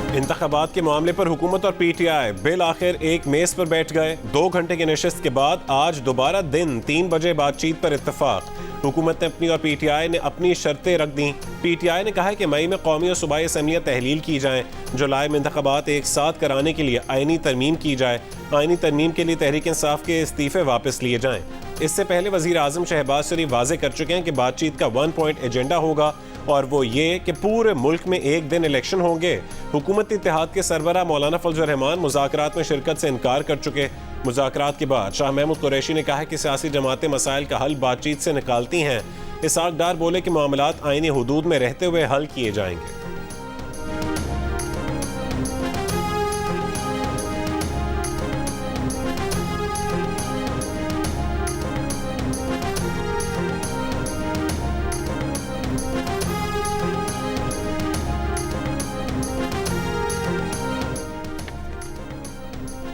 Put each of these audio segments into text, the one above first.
इंतखाबात के मामले पर हुकूमत और PTI बिल आखिर एक मेज पर बैठ गए। 2 घंटे की नशिस्त के बाद आज दोबारा दिन 3 बजे बातचीत पर इत्तफाक। हुकूमत ने अपनी और PTI ने अपनी शर्तें रख दी। PTI ने कहा है कि मई में कौमी और सूबाई असम्बलियाँ तहलील की जाएँ। जुलाई में इंतखाबात एक साथ कराने के लिए आईनी तरमीम की जाए। आईनी तरमीम के लिए तहरीक इंसाफ के इस्तीफे वापस लिए जाएँ। इससे पहले वज़ीर आज़म शहबाज शरीफ वाज़े कर चुके हैं कि बातचीत का 1 पॉइंट एजेंडा होगा और वो ये कि पूरे मुल्क में एक दिन इलेक्शन होंगे। हुकूमती इत्तेहाद के सरबराह मौलाना फजल रहमान मुज़ाकरात में शिरकत से इनकार कर चुके। मुज़ाकरात के बाद शाह महमूद कुरैशी ने कहा है कि सियासी जमातें मसाइल का हल बातचीत से निकालती हैं। इसहाक डार बोले कि मामलात आईनी हुदूद में रहते हुए हल किए जाएंगे।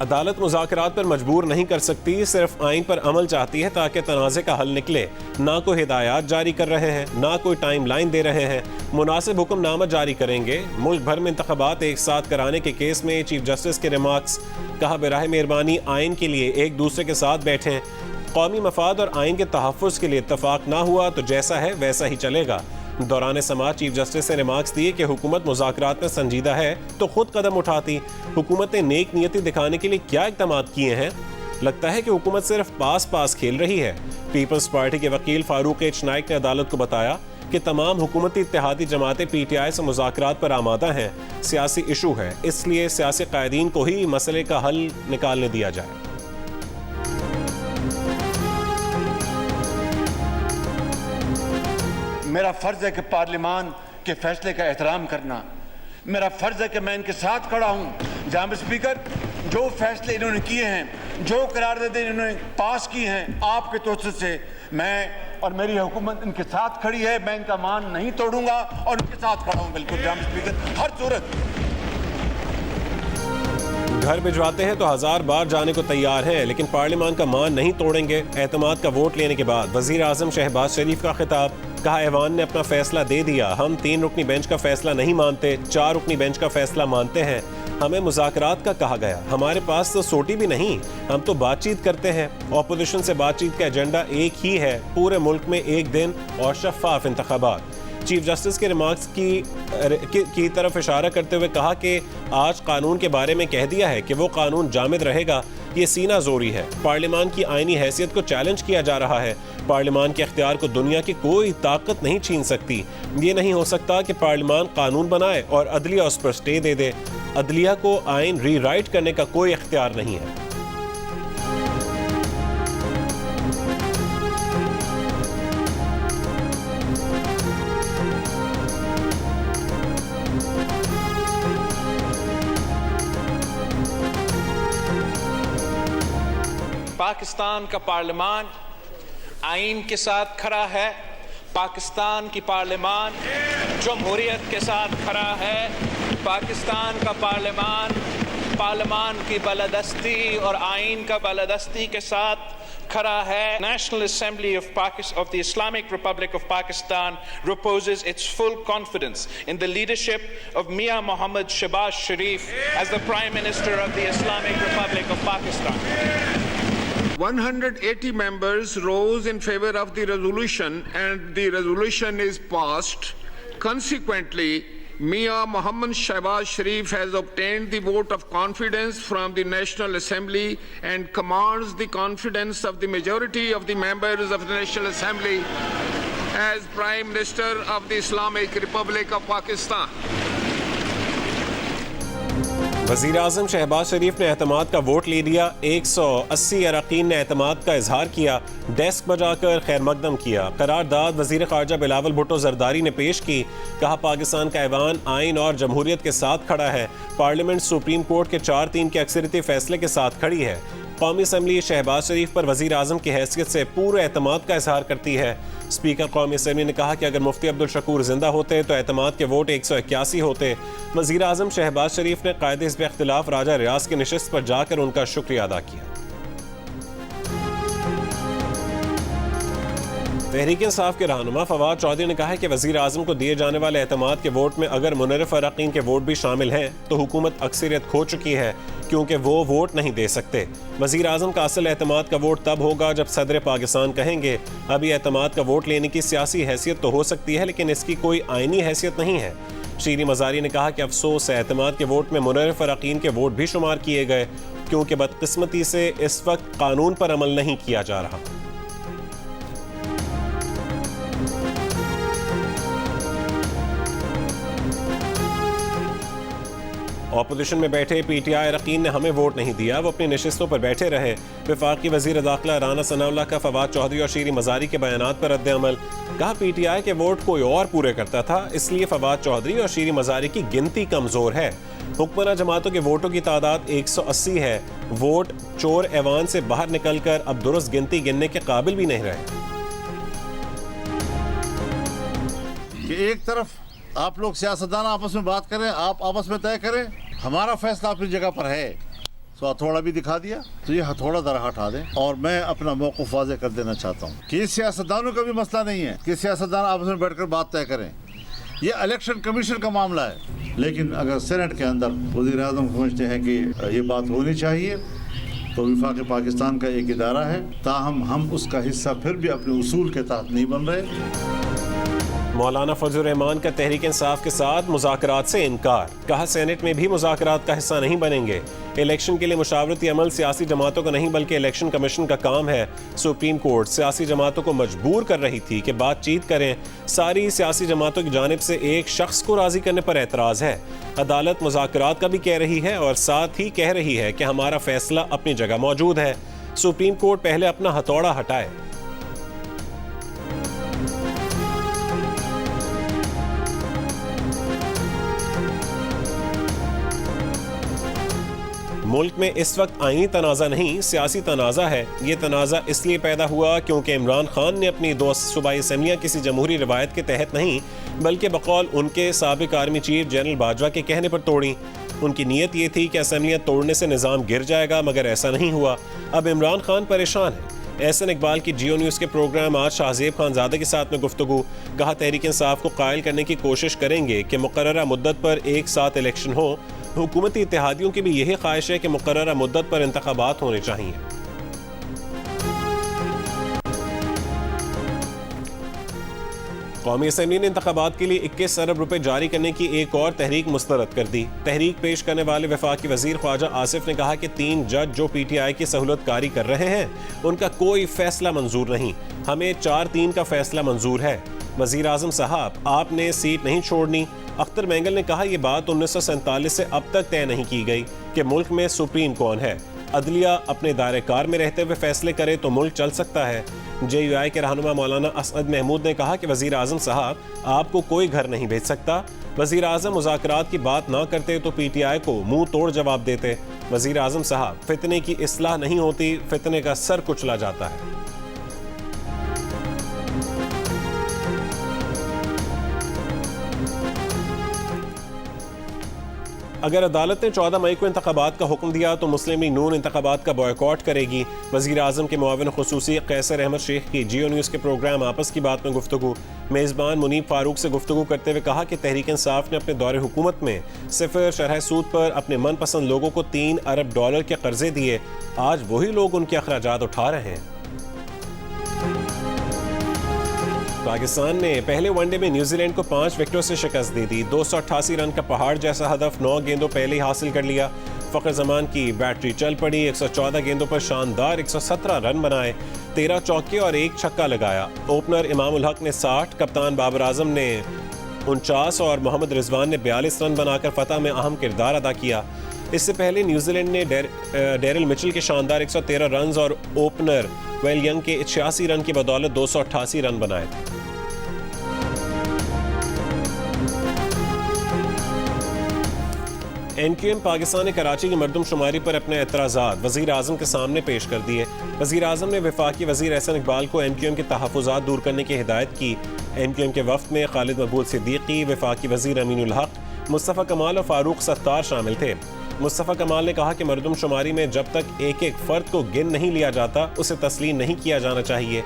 अदालत मुज़ाकरात पर मजबूर नहीं कर सकती, सिर्फ आइन पर अमल चाहती है ताकि तनाज़े का हल निकले। ना कोई हिदायत जारी कर रहे हैं, ना कोई टाइम लाइन दे रहे हैं। मुनासिब हुक्मनामा जारी करेंगे। मुल्क भर में इंतखाबात एक साथ कराने के केस में चीफ जस्टिस के रिमार्क्स। कहा, बराह मेहरबानी आइन के लिए एक दूसरे के साथ बैठें। कौमी मफाद और आइन के तहफ़्फ़ुज़ के लिए इत्तफाक ना हुआ तो जैसा है वैसा ही चलेगा। दौरान समाज चीफ जस्टिस ने रिमार्क्स दिए कि हुकूमत मुज़ाकरात में संजीदा है तो खुद कदम उठाती। हुकूमत ने नेक नियति दिखाने के लिए क्या इक़दाम किए हैं? लगता है कि हुकूमत सिर्फ पास खेल रही है। पीपल्स पार्टी के वकील फारूक एच नाइक ने अदालत को बताया कि तमाम हुकूमती इत्तेहादी जमातें PTI से मुज़ाकरात पर आमादा हैं। सियासी इशू है, इसलिए सियासी कायदीन को ही मसले का हल निकालने दिया जाए। मेरा फ़र्ज़ है कि पार्लिमान के फैसले का एहतराम करना। मेरा फ़र्ज़ है कि मैं इनके साथ खड़ा हूँ। जनाब स्पीकर, जो फैसले इन्होंने किए हैं, जो करारदादें इन्होंने पास की हैं, आपके तोसत से मैं और मेरी हुकूमत इनके साथ खड़ी है। मैं इनका मान नहीं तोड़ूंगा और इनके साथ खड़ा हूँ। बिल्कुल जनाब स्पीकर, हर सूरत। घर भिजवाते हैं तो 1000 बार जाने को तैयार हैं, लेकिन पार्लियामान का मान नहीं तोड़ेंगे। एतमाद का वोट लेने के बाद वज़ीर आज़म शहबाज शरीफ का खिताब। कहा, ऐवान ने अपना फैसला दे दिया। हम 3 रुकनी बेंच का फैसला नहीं मानते, 4 रुकनी बेंच का फैसला मानते हैं। हमें मुज़ाकरात का कहा गया, हमारे पास तो सोटी भी नहीं। हम तो बातचीत करते हैं। ऑपोजिशन से बातचीत का एजेंडा एक ही है, पूरे मुल्क में एक दिन और शफाफ इंतखाबात। चीफ जस्टिस के रिमार्क्स की तरफ इशारा करते हुए कहा कि आज कानून के बारे में कह दिया है कि वो कानून जामिद रहेगा। ये सीना जोरी है। पार्लियामान की आईनी हैसियत को चैलेंज किया जा रहा है। पार्लियामान के इख्तियार को दुनिया की कोई ताकत नहीं छीन सकती। ये नहीं हो सकता कि पार्लियामान कानून बनाए और अदलिया उस पर स्टे दे दे। अदलिया को आइन रीराइट करने का कोई इख्तियार नहीं है। पाकिस्तान का पार्लियामान आइन के साथ खड़ा है। पाकिस्तान की पार्लियामान जमहूरियत के साथ खड़ा है। पाकिस्तान का पार्लियामान की बालादस्ती और आइन का बालादस्ती के साथ खड़ा है। National Assembly of the Islamic Republic of Pakistan reposes its full confidence in the leadership of Mia Mohammad Shehbaz Sharif as the Prime Minister of the Islamic Republic of Pakistan. 180 members rose in favor of the resolution and the resolution is passed. Consequently, Mia Mohammad Shehbaz Sharif has obtained the vote of confidence from the National Assembly and commands the confidence of the majority of the members of the National Assembly as Prime Minister of the Islamic Republic of Pakistan. वज़ीर आज़म शहबाज शरीफ ने एतमाद का vote ले लिया। 180 अरकान ने एतमाद का इजहार किया। डेस्क बजाकर खैर मकदम किया। करारदाद वज़ीर ख़ारजा बिलावल भुट्टो ज़रदारी ने पेश की। कहा, पाकिस्तान का ऐवान आइन और जमहूरियत के साथ खड़ा है। पार्लियामेंट सुप्रीम कोर्ट के 4-3 के अक्सरियती फैसले के साथ खड़ी है। कौमी असम्बली शहबाज शरीफ पर वज़ीर आज़म की हैसियत से पूरे एतमाद का इजहार करती है। स्पीकर कौमी असम्बली ने कहा कि अगर मुफ्ती अब्दुल शकूर जिंदा होते तो एतमाद के वोट 181 होते। वज़ीर आज़म शहबाज शरीफ ने कायद हिज़्ब इख्तिलाफ राजा रियाज की नशिस्त पर जाकर उनका शुक्रिया अदा किया। तहरीक इंसाफ के रहनुमा फवाद चौधरी ने कहा है कि वज़ीर आज़म को दिए जाने वाले एतमाद के वोट में अगर मुनर्रिफ अरकान के वोट भी शामिल हैं तो हुकूमत अक्सरियत खो चुकी है क्योंकि वो वोट नहीं दे सकते। वज़ीर आज़म का असल एतमाद का वोट तब होगा जब सदर पाकिस्तान कहेंगे अभी एतमाद का वोट लेने की सियासी हैसियत तो हो सकती है लेकिन इसकी कोई आइनी हैसियत नहीं है। शीरी मज़ारी ने कहा कि अफसोस है एतमाद के वोट में मुनर्रिफ अरकान के वोट भी शुमार किए गए क्योंकि बदकिस्मती से इस वक्त कानून पर अमल नहीं किया जा रहा। ऑपोजिशन में बैठे पीटीआई अरकान ने हमें वोट नहीं दिया, वो अपनी नशिस्तों पर बैठे रहे। वफाकी वज़ीर दाखिला राना सनाउल्लाह का फवाद चौधरी और शीरी मज़ारी के बयानात पर रद्द-ए-अमल। कहा पीटीआई के वोट कोई और पूरे करता था इसलिए फवाद चौधरी और शीरी मज़ारी की गिनती कमज़ोर है। हुक्मरान जमातों के वोटों की तादाद 180 है। वोट चोर ऐवान से बाहर निकलकर अब दुरुस्त गिनती गिनने के काबिल भी नहीं रहे। कि एक तरफ आप लोग सियासतदान आपस में बात करें, आप आपस में तय करें, हमारा फैसला अपनी जगह पर है, तो हथौड़ा भी दिखा दिया, तो ये हथौड़ा जरा हटा दें। और मैं अपना मौक़िफ़ वाज़ेह कर देना चाहता हूँ कि सियासतदानों का भी मसला नहीं है कि सियासतदान आपस में बैठकर बात तय करें, ये इलेक्शन कमीशन का मामला है। लेकिन अगर सेनेट के अंदर वज़ीर आज़म समझते हैं कि ये बात होनी चाहिए तो वफाक पाकिस्तान का एक इदारा है, ताहम हम उसका हिस्सा फिर भी अपने उसूल के तहत नहीं बन रहे। मौलाना फजलुर रहमान का तहरीक इंसाफ के साथ मुज़ाकरात से इनकार। कहा सेनेट में भी मुज़ाकरात का हिस्सा नहीं बनेंगे। इलेक्शन के लिए मुशावरती अमल सियासी जमातों का नहीं बल्कि इलेक्शन कमीशन का काम है। सुप्रीम कोर्ट सियासी जमातों को मजबूर कर रही थी कि बातचीत करें। सारी सियासी जमातों की जानिब से एक शख्स को राजी करने पर एतराज़ है। अदालत मुज़ाकरात का भी कह रही है और साथ ही कह रही है कि हमारा फैसला अपनी जगह मौजूद है। सुप्रीम कोर्ट पहले अपना हथौड़ा हटाए। मुल्क में इस वक्त आईनी तनाज़ा नहीं सियासी तनाज़ा है। ये तनाज़ा इसलिए पैदा हुआ क्योंकि इमरान खान ने अपनी 2 सूबाई असम्बलियाँ किसी जमहूरी रिवायत के तहत नहीं बल्कि बकौल उनके साबिक आर्मी चीफ जनरल बाजवा के कहने पर तोड़ी। उनकी नीयत ये थी कि असम्बलियाँ तोड़ने से निज़ाम गिर जाएगा, मगर ऐसा नहीं हुआ। अब इमरान खान परेशान है। एहसन इकबाल की जियो न्यूज़ के प्रोग्राम आज शाहजेब खानजादे के साथ में गुफ्तगू। कहा तहरीक इंसाफ को कायल करने की कोशिश करेंगे कि मुकर्ररा मुद्दत पर एक साथ इलेक्शन हो। हुकूमती इत्तेहादियों की भी यही ख्वाहिश है कि मुकर्ररा मुद्दत पर इंतखाबात होने चाहिए। कौमी असम्बली ने इंतखाबात के लिए 21 अरब रुपए जारी करने की एक और तहरीक मुस्तरद कर दी। तहरीक पेश करने वाले वफाकी वजीर ख्वाजा आसिफ ने कहा कि 3 जज जो PTI की सहूलत कारी कर रहे हैं उनका कोई फैसला मंजूर नहीं, हमें 4-3 का फैसला मंजूर है। वजीर आजम साहब आपने सीट नहीं छोड़नी। अख्तर मैंगल ने कहा यह बात 1947 से अब तक तय नहीं की गई कि मुल्क में सुप्रीम कौन है। अदलिया अपने दायरे कार में रहते हुए फैसले करे तो मुल्क चल सकता है। JUI के रहनुमा मौलाना असद महमूद ने कहा कि वजीर आजम साहब आपको कोई घर नहीं भेज सकता। वजीर आजम मुज़ाकरात की बात ना करते तो PTI को मुंह तोड़ जवाब देते। वजीर आजम साहब फितने की इस्लाह नहीं होती, फितने का सर कुचला जाता है। अगर अदालत ने 14 मई को इंतखाबात का हुक्म दिया तो मुस्लिम लीग नून इंतखाबात का बॉयकॉट करेगी। वज़ीर आज़म के मुआविन खुसूसी कैसर अहमद शेख की जियो न्यूज़ के प्रोग्राम आपस की बात में गुफ्तगू। मेज़बान मुनीब फारूक से गुफ्तगू करते हुए कहा कि तहरीक इंसाफ ने अपने दौरे हुकूमत में सिफर शरह सूद पर अपने मनपसंद लोगों को $3 अरब के कर्जे दिए। आज वही लोग उनके अखराजात उठा रहे हैं। पाकिस्तान ने पहले वनडे में न्यूजीलैंड को 5 विकेटों से शिकस्त दे दी। 288 रन का पहाड़ जैसा हदफ 9 गेंदों पहले ही हासिल कर लिया। फ़खर जमान की बैटरी चल पड़ी। 114 गेंदों पर शानदार 117 रन बनाए, 13 चौके और 1 छक्का लगाया। ओपनर इमाम उल हक ने 60, कप्तान बाबर आजम ने 49 और मोहम्मद रिजवान ने 42 रन बनाकर फतह में अहम किरदार अदा किया। इससे पहले न्यूजीलैंड ने डेरिल मिचेल के शानदार 113 रन और ओपनर वेल यंग के 86 रन की बदौलत 288 रन बनाए थे। NQM पाकिस्तान ने कराची की मरदमशुमारी पर अपने एतराज़ात वज़ीर आज़म के सामने पेश कर दिए। वज़ीर आज़म ने वफाकी वज़ीर एहसन इकबाल को NQM के तहफ़्फ़ुज़ात दूर करने की हिदायत की। NQM के वफ़द में खालिद मकबूल सिद्दीकी, वफाकी वज़ीर अमीनुल हक, मुस्तफ़ा कमाल और फ़ारूक सत्तार शामिल थे। मुस्तफ़ा कमाल ने कहा कि मरदमशुमारी में जब तक एक एक फ़र्द को गिन नहीं लिया जाता उसे तस्लीम नहीं किया जाना चाहिए।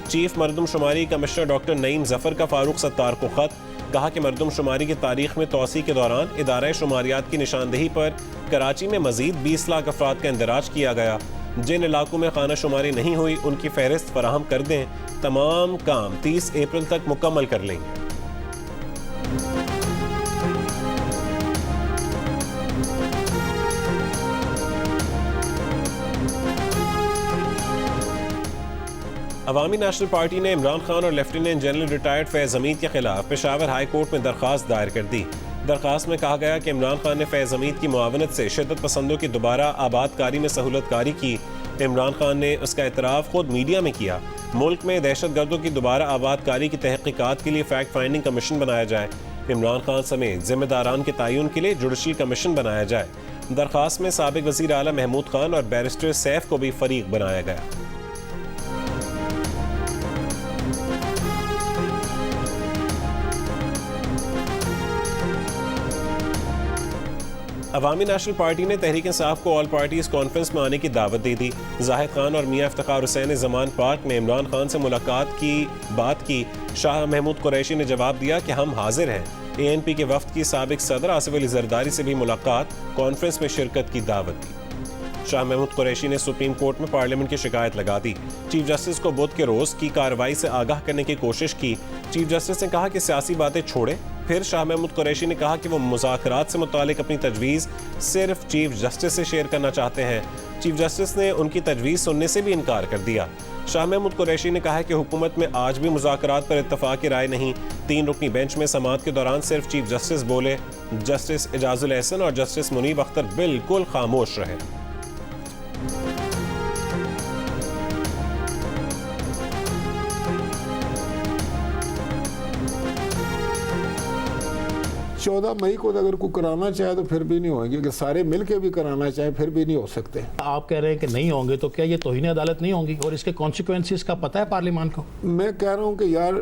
चीफ मरदमशुमारी कमिश्नर डॉक्टर नईम जफ़र का फ़ारूक सत्तार को ख़त, कहा कि मरदमशुमारी की तारीख में तोसी के दौरान इदारा शुमारियात की निशानदेही पर कराची में मज़ीद 20 लाख अफराद का इंदराज किया गया। जिन इलाकों में खाना शुमारी नहीं हुई उनकी फहरिस्त फराहम कर दें। तमाम काम 30 अप्रैल तक मुकम्मल कर लेंगे। अवामी नेशनल पार्टी ने इमरान खान और लेफ्टिनेंट जनरल रिटायर्ड फैज़ हमीद के खिलाफ पेशावर हाई कोर्ट में दरख्वास्त दायर कर दी। दरख्वास्त में कहा गया कि इमरान खान ने फैज़ हमीद की मुआवनत से शिद्दत पसंदों की दोबारा आबादकारी में सहूलतकारी की। इमरान खान ने उसका एतराफ़ खुद मीडिया में किया। मुल्क में दहशत गर्दों की दोबारा आबादकारी की तहकीकात के लिए फैक्ट फाइंडिंग कमीशन बनाया जाए। इमरान खान समेत जिम्मेदारान के तयन के लिए जुडिशल कमीशन बनाया जाए। दरख्वास्त में साबिक वज़ीर आला महमूद खान और बैरिस्टर सैफ को भी फरीक बनाया गया। अवामी नेशनल पार्टी ने तहरीक इंसाफ को ऑल पार्टीज़ कॉन्फ्रेंस में आने की दावत दे दी। जाहिद खान और मियां इफ्तिखार हुसैन ने ज़मान पार्क में इमरान खान से मुलाकात की बात की। शाह महमूद कुरैशी ने जवाब दिया कि हम हाजिर हैं। ANP के वफ्द की साबिक सदर आसिफ अली जरदारी से भी मुलाकात, कॉन्फ्रेंस में शिरकत की दावत दी। शाह महमूद कुरैशी ने सुप्रीम कोर्ट में पार्लियामेंट की शिकायत लगा दी। चीफ जस्टिस को बुध के रोज़ की कार्रवाई से आगाह करने की कोशिश की। चीफ जस्टिस ने कहा कि सियासी बातें छोड़े। फिर शाह महमूद कुरैशी ने कहा कि वो मुज़ाकरात से मुतालिक अपनी तजवीज़ सिर्फ चीफ जस्टिस से शेयर करना चाहते हैं। चीफ जस्टिस ने उनकी तजवीज़ सुनने से भी इनकार कर दिया। शाह महमूद कुरैशी ने कहा कि हुकूमत में आज भी मुज़ाकरात पर इत्तफाक़ की राय नहीं। 3 रुकनी बेंच में समाअत के दौरान सिर्फ चीफ जस्टिस बोले। जस्टिस एजाजुल एहसन और जस्टिस मुनीब अख्तर बिल्कुल खामोश रहे। चौदह मई को अगर कोई कराना चाहे तो फिर भी नहीं होंगे, कि सारे मिल के भी कराना चाहे फिर भी नहीं हो सकते। आप कह रहे हैं कि नहीं होंगे, तो क्या ये तौहीन अदालत नहीं होंगी? और इसके कॉन्सिक्वेंसेस का पता है पार्लियामान को? मैं कह रहा हूँ कि यार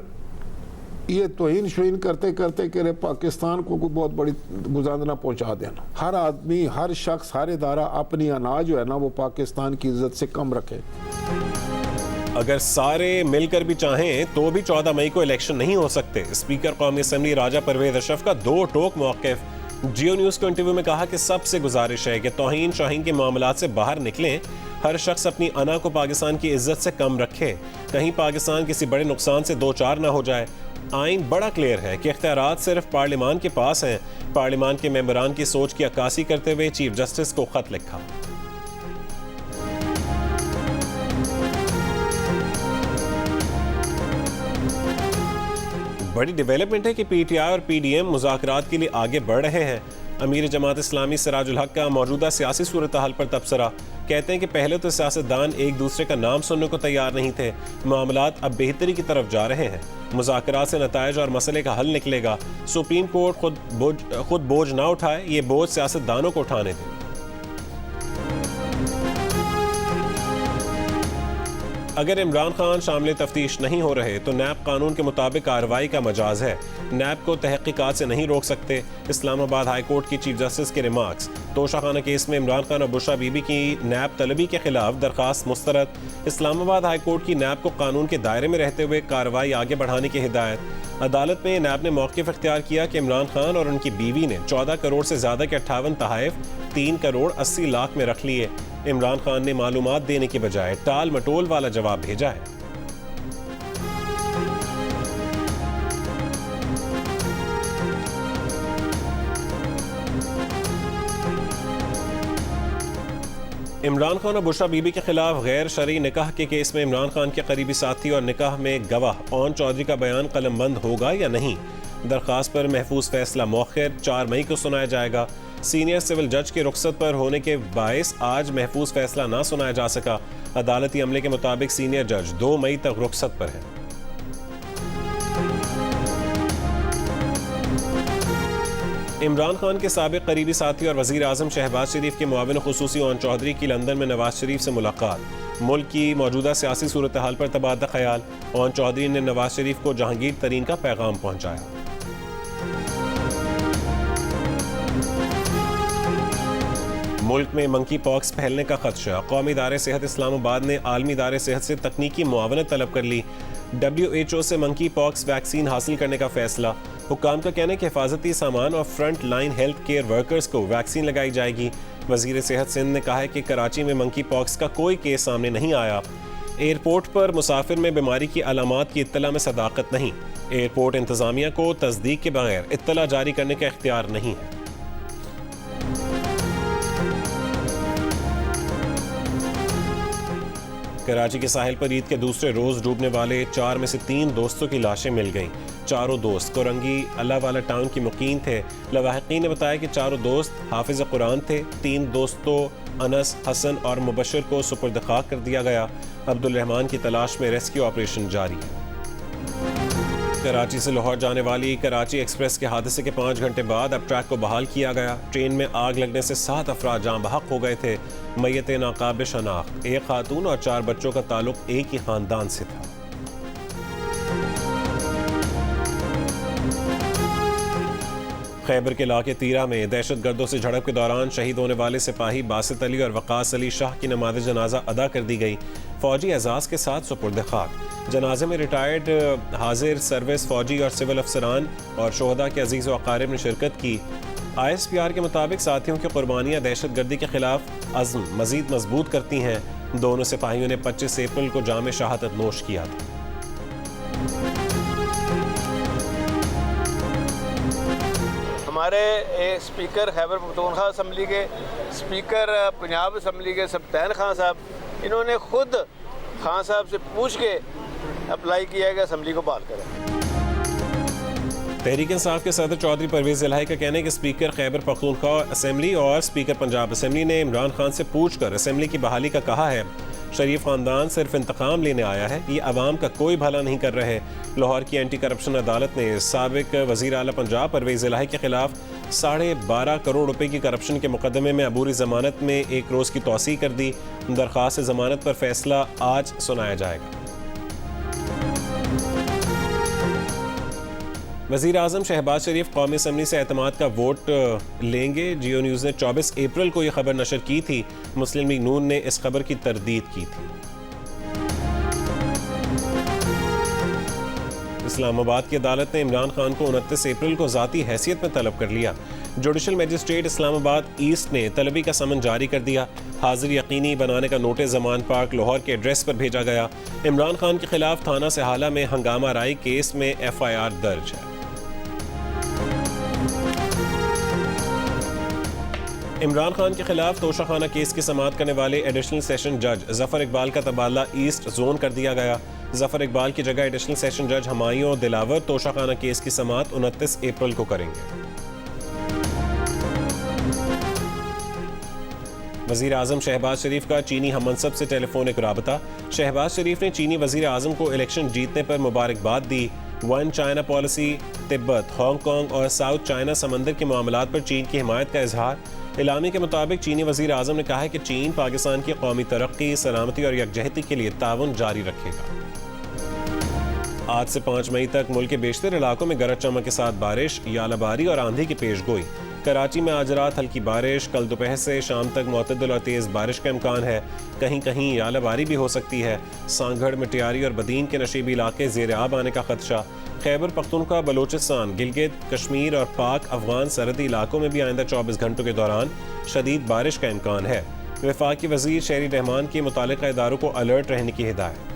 ये तौहीन शोहीन करते करते कि पाकिस्तान को कोई बहुत बड़ी गुजारना पहुँचा देना। हर आदमी, हर शख्स, हर इदारा अपनी अनाज जो है ना वो पाकिस्तान की इज्जत से कम रखे। अगर सारे मिलकर भी चाहें तो भी 14 मई को इलेक्शन नहीं हो सकते। स्पीकर कौमी असम्बली राजा परवेज अशरफ का 2 टोक मौक़िफ़। जियो न्यूज़ को इंटरव्यू में कहा कि सबसे गुजारिश है कि तौहीन शाहीन के मामलात से बाहर निकलें। हर शख्स अपनी अना को पाकिस्तान की इज्जत से कम रखे। कहीं पाकिस्तान किसी बड़े नुकसान से दो चार ना हो जाए। आइन बड़ा क्लियर है कि इख्तियारात सिर्फ पार्लियामान के पास हैं। पार्लियामान के मेंबरान की सोच की अक्कासी करते हुए चीफ जस्टिस को खत लिखा। बड़ी डेवलपमेंट है कि PTI और PDM मुज़ाकरात के लिए आगे बढ़ रहे हैं। अमीर जमात इस्लामी सिराजुल हक का मौजूदा सियासी सूरत हाल पर तबसरा। कहते हैं कि पहले तो सियासतदान एक दूसरे का नाम सुनने को तैयार नहीं थे। मामलात अब बेहतरी की तरफ जा रहे हैं। मुज़ाकरात से नताइज और मसले का हल निकलेगा। सुप्रीम कोर्ट खुद बोझ ना उठाए, ये बोझ सियासतदानों को उठाने दें। अगर इमरान खान शामिल तफ्तीश नहीं हो रहे तो नैब कानून के मुताबिक कार्रवाई का मजाज है। नैब को तहकीकात से नहीं रोक सकते। इस्लामाबाद हाई कोर्ट की चीफ जस्टिस के रिमार्क्स। तोशाखाना केस में इमरान खान और बुशरा बीबी की नैब तलबी के खिलाफ दरखास्त मुस्तरद। इस्लामाबाद हाई कोर्ट की नैब को कानून के दायरे में रहते हुए कार्रवाई आगे बढ़ाने की हिदायत। अदालत में नैब ने मौक़िफ़ इख्तियार किया कि इमरान खान और उनकी बीवी ने 14 करोड़ से ज़्यादा के 58 तहाइफ 3 करोड़ 80 लाख में रख लिए। इमरान खान ने मालूमात देने की बजाय टाल मटोल वाला जवाब भेजा है। इमरान खान और बुशरा बीबी के खिलाफ गैर शरई निकाह के केस में इमरान खान के करीबी साथी और निकाह में गवाह ओन चौधरी का बयान कलमबंद होगा या नहीं। दरख्वास्त पर महफूज फैसला मौखिर 4 मई को सुनाया जाएगा। सीनियर सिविल जज की रुख्सत पर होने के बायस आज महफूज फैसला ना सुनाया जा सका। अदालती अमले के मुताबिक सीनियर जज 2 मई तक रुख्सत पर है। इमरान खान के साबिक करीबी साथी और वज़ीर आज़म शहबाज शरीफ के मुआविन खुसूसी ओन चौधरी की लंदन में नवाज शरीफ से मुलाकात। मुल्क की मौजूदा सियासी सूरत हाल पर तबादला ख्याल। ओन चौधरी ने नवाज शरीफ को जहांगीर तरीन का पैगाम पहुँचाया। मुल्क में मंकी पॉक्स फैलने का खदशा। कौमी इदारे सेहत इस्लामाबाद ने आलमी इदारे सेहत से तकनीकी मुआवनत तलब कर ली। WHO से मंकी पॉक्स वैक्सीन हासिल करने का फैसला। हुक्काम का कहना है कि हिफाजती सामान और front line health care workers को वैक्सीन लगाई जाएगी। वजीर सेहत सिंध ने कहा है कि कराची में मंकी पॉक्स का कोई केस सामने नहीं आया। एयरपोर्ट पर मुसाफिर में बीमारी की अलामात की इत्तला में सदाकत नहीं। एयरपोर्ट इंतजामिया को तस्दीक के बगैर इत्तला जारी करने का इख्तियार नहीं है। कराची के साहिल पर ईद के दूसरे रोज डूबने वाले 4 में से 3 दोस्तों की लाशें मिल गईं। चारों दोस्त कोरंगी अल्लाह वाला टाउन की मुकीम थे। लवाहिकीन ने बताया कि चारों दोस्त हाफिज कुरान थे। 3 दोस्तों अनस, हसन और मुबशर को सुपुर्द खाक कर दिया गया। अब्दुल रहमान की तलाश में रेस्क्यू ऑपरेशन जारी है। कराची से लाहौर जाने वाली कराची एक्सप्रेस के हादसे के 5 घंटे बाद अब ट्रैक को बहाल किया गया। ट्रेन में आग लगने से 7 अफराद जाँ बहक हो गए थे। मैयत नाकाबिल शनाख्त, एक खातून और 4 बच्चों का ताल्लुक एक ही खानदान से था। खैबर के इलाके तीरा में दहशत गर्दों से झड़प के दौरान शहीद होने वाले सिपाही बासित अली और वकास अली शाह की नमाज जनाजा अदा कर दी गई। फौजी एजाज के साथ सुपुर्द खाक। जनाजे में रिटायर्ड हाजिर सर्विस फौजी और सिविल अफसरान और शोहदा के अजीज़ व अकारिब ने शिरकत की। ISPR के मुताबिक साथियों की कुर्बानियाँ दहशत गर्दी के खिलाफ अज़्म मज़ीद मजबूत करती हैं। दोनों सिपाहियों ने 25 अप्रैल को जाम शहादत नोश किया था। हमारे स्पीकर खैबर पख्तूनख्वा असम्बली के स्पीकर पंजाब असम्बली के सब्तैन खान साहब, इन्होंने खुद खान साहब से पूछ के अप्लाई किया कि असम्बली को बहाल करें। तहरीक इंसाफ के सदर चौधरी परवेज इलाही का कहना है कि स्पीकर खैबर पख्तूनख्वा असम्बली और स्पीकर पंजाब असम्बली ने इमरान खान से पूछकर असम्बली की बहाली का कहा है। शरीफ खानदान सिर्फ इंतकाम लेने आया है, ये अवाम का कोई भला नहीं कर रहे। लाहौर की एंटी करप्शन अदालत ने साबिक वज़ीर आला पंजाब परवेज इलाही के खिलाफ 12.5 करोड़ रुपए की करप्शन के मुकदमे में अबूरी जमानत में 1 रोज़ की तौसीह कर दी। दरख्वास्त जमानत पर फैसला आज सुनाया जाएगा। वज़ीर आज़म शहबाज शरीफ कौमी असम्बली से एतमाद का वोट लेंगे। जियो न्यूज़ ने 24 अप्रैल को यह खबर नशर की थी। मुस्लिम लीग नून ने इस खबर की तरदीद की थी। इस्लामाबाद की अदालत ने इमरान खान को 29 अप्रैल को ज़ाती हैसियत में तलब कर लिया। जुडिशल मजिस्ट्रेट इस्लामाबाद ईस्ट ने तलबी का समन जारी कर दिया। हाजिर यकीनी बनाने का नोटिस जमान पार्क लाहौर के एड्रेस पर भेजा गया। इमरान खान के खिलाफ थाना सहाला में हंगामा राई केस में FIR दर्ज है। इमरान खान के खिलाफ तोशाखाना केस की समाअत करने वाले एडिशनल सेशन जज जफर इकबाल का तबादला ईस्ट जोन कर दिया गया। जफर इकबाल की जगह एडिशनल सेशन जज हमायूं दिलावर तोशाखाना केस की समाअत 29 अप्रैल को करेंगे। वज़ीर आज़म शहबाज शरीफ का चीनी हममनसब से टेलीफोनिक राबता। शहबाज शरीफ ने चीनी वज़ीर आज़म को इलेक्शन जीतने पर मुबारकबाद दी। One China policy, Tibet, Hong Kong और साउथ चाइना समंदर के मामलात पर चीन की हिमायत का इजहार। इलामी के मुताबिक चीनी वज़ीर आज़म ने कहा है कि चीन पाकिस्तान की कौमी तरक्की, सलामती और यकजहती के लिए ताउन जारी रखेगा। आज से 5 मई तक मुल्क के बेशतर इलाकों में गरज चमक के साथ बारिश, यालाबारी और आंधी की पेशगोई। कराची में आज रात हल्की बारिश, कल दोपहर से शाम तक मुतअद्दिल और तेज़ बारिश का इम्कान है। कहीं कहीं यालाबारी भी हो सकती है। सांगढ़, मटियारी और बदीन के नशीबी इलाके ज़ेर आब आने का खदशा। खैबर पख्तूनख्वा, बलोचिस्तान, गिलगित, कश्मीर और पाक अफगान सरहदी इलाकों में भी आइंदा 24 घंटों के दौरान शदीद बारिश का इम्कान है। वफाकी वज़ीर शहरी रहमान की मुतालिका इदारों को अलर्ट रहने की हिदायत।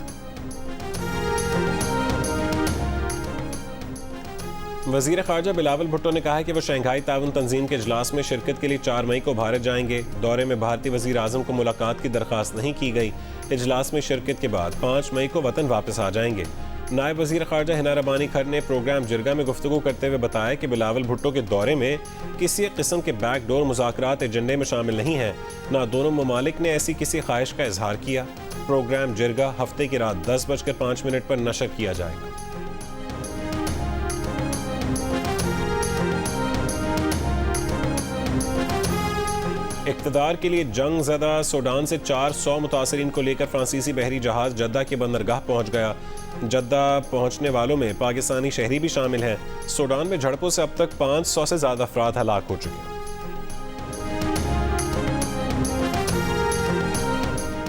वज़ीर ख़ारजा बिलावल भुट्टो ने कहा है कि वो शंघाई ताउन तंजीम के इजलास में शिरकत के लिए 4 मई को भारत जाएंगे। दौरे में भारतीय वज़ीर आज़म को मुलाकात की दरख्वास्त नहीं की गई। इजलास में शिरकत के बाद 5 मई को वतन वापस आ जाएंगे। नायब वज़ीर ख़ारजा हिना रबानी खर ने प्रोग्राम जिरगा में गुफ्तगू करते हुए बताया कि बिलावल भुट्टो के दौरे में किसी किस्म के बैकडोर मुज़ाकरात एजेंडे में शामिल नहीं हैं। ना दोनों ममालिक ने ऐसी किसी ख्वाहिश का इजहार किया। प्रोग्राम जिरगा हफ्ते की रात 10:05 पर नशर किया जाएगा। इक़्तिदार के लिए जंग ज़दा सूडान से 400 मुतासरीन को लेकर फ्रांसीसी बहरी जहाज़ जद्दा के बंदरगाह पहुँच गया। जद्दा पहुँचने वालों में पाकिस्तानी शहरी भी शामिल हैं। सूडान में झड़पों से अब तक 500 से ज़्यादा अफराद हलाक हो चुके हैं।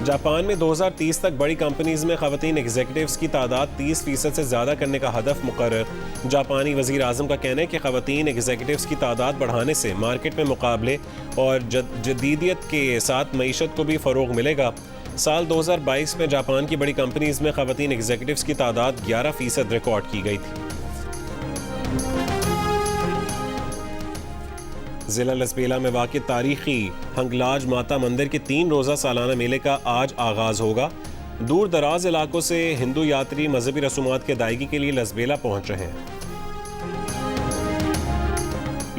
जापान में 2030 तक बड़ी कंपनीज में खवातीन एग्जीक्यूटिव्स की तादाद 30% से ज़्यादा करने का हदफ मुकर्रर। जापानी वज़ीर आज़म का कहना है कि खवातीन एग्जीक्यूटिव्स की तादाद बढ़ाने से मार्केट में मुकाबले और जदीदियत के साथ मईशत को भी फ़रोग़ मिलेगा। साल 2022 में जापान की बड़ी कंपनीज में खवातीन एग्जीक्यूटिव्स की तादाद 11% रिकॉर्ड की गई थी। जिला लसबेला में वाक़ तारीखी हंगलाज माता मंदिर के 3 रोज़ा सालाना मेले का आज आगाज होगा। दूर दराज इलाकों से हिंदू यात्री मजहबी रसूमात की अदायगी के लिए लसबेला पहुंच रहे हैं।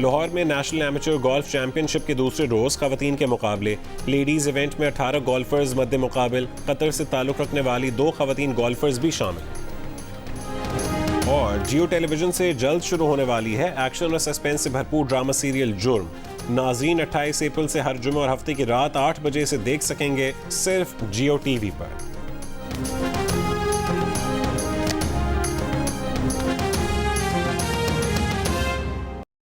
लाहौर में नेशनल एमेच्योर गोल्फ चैंपियनशिप के दूसरे रोज़ खवातीन के मुकाबले। लेडीज़ इवेंट में 18 गोल्फर्स मद्दे मुकाबिल। कतर से ताल्लुक़ रखने वाली 2 खवातीन गोल्फर्स भी शामिल। और जियो टेलीविजन से जल्द शुरू होने वाली है एक्शन और सस्पेंस से भरपूर ड्रामा सीरियल जुर्म। नाज़रीन 28 अप्रैल से हर जुमे और हफ्ते की रात 8 बजे से देख सकेंगे सिर्फ जियो टीवी पर।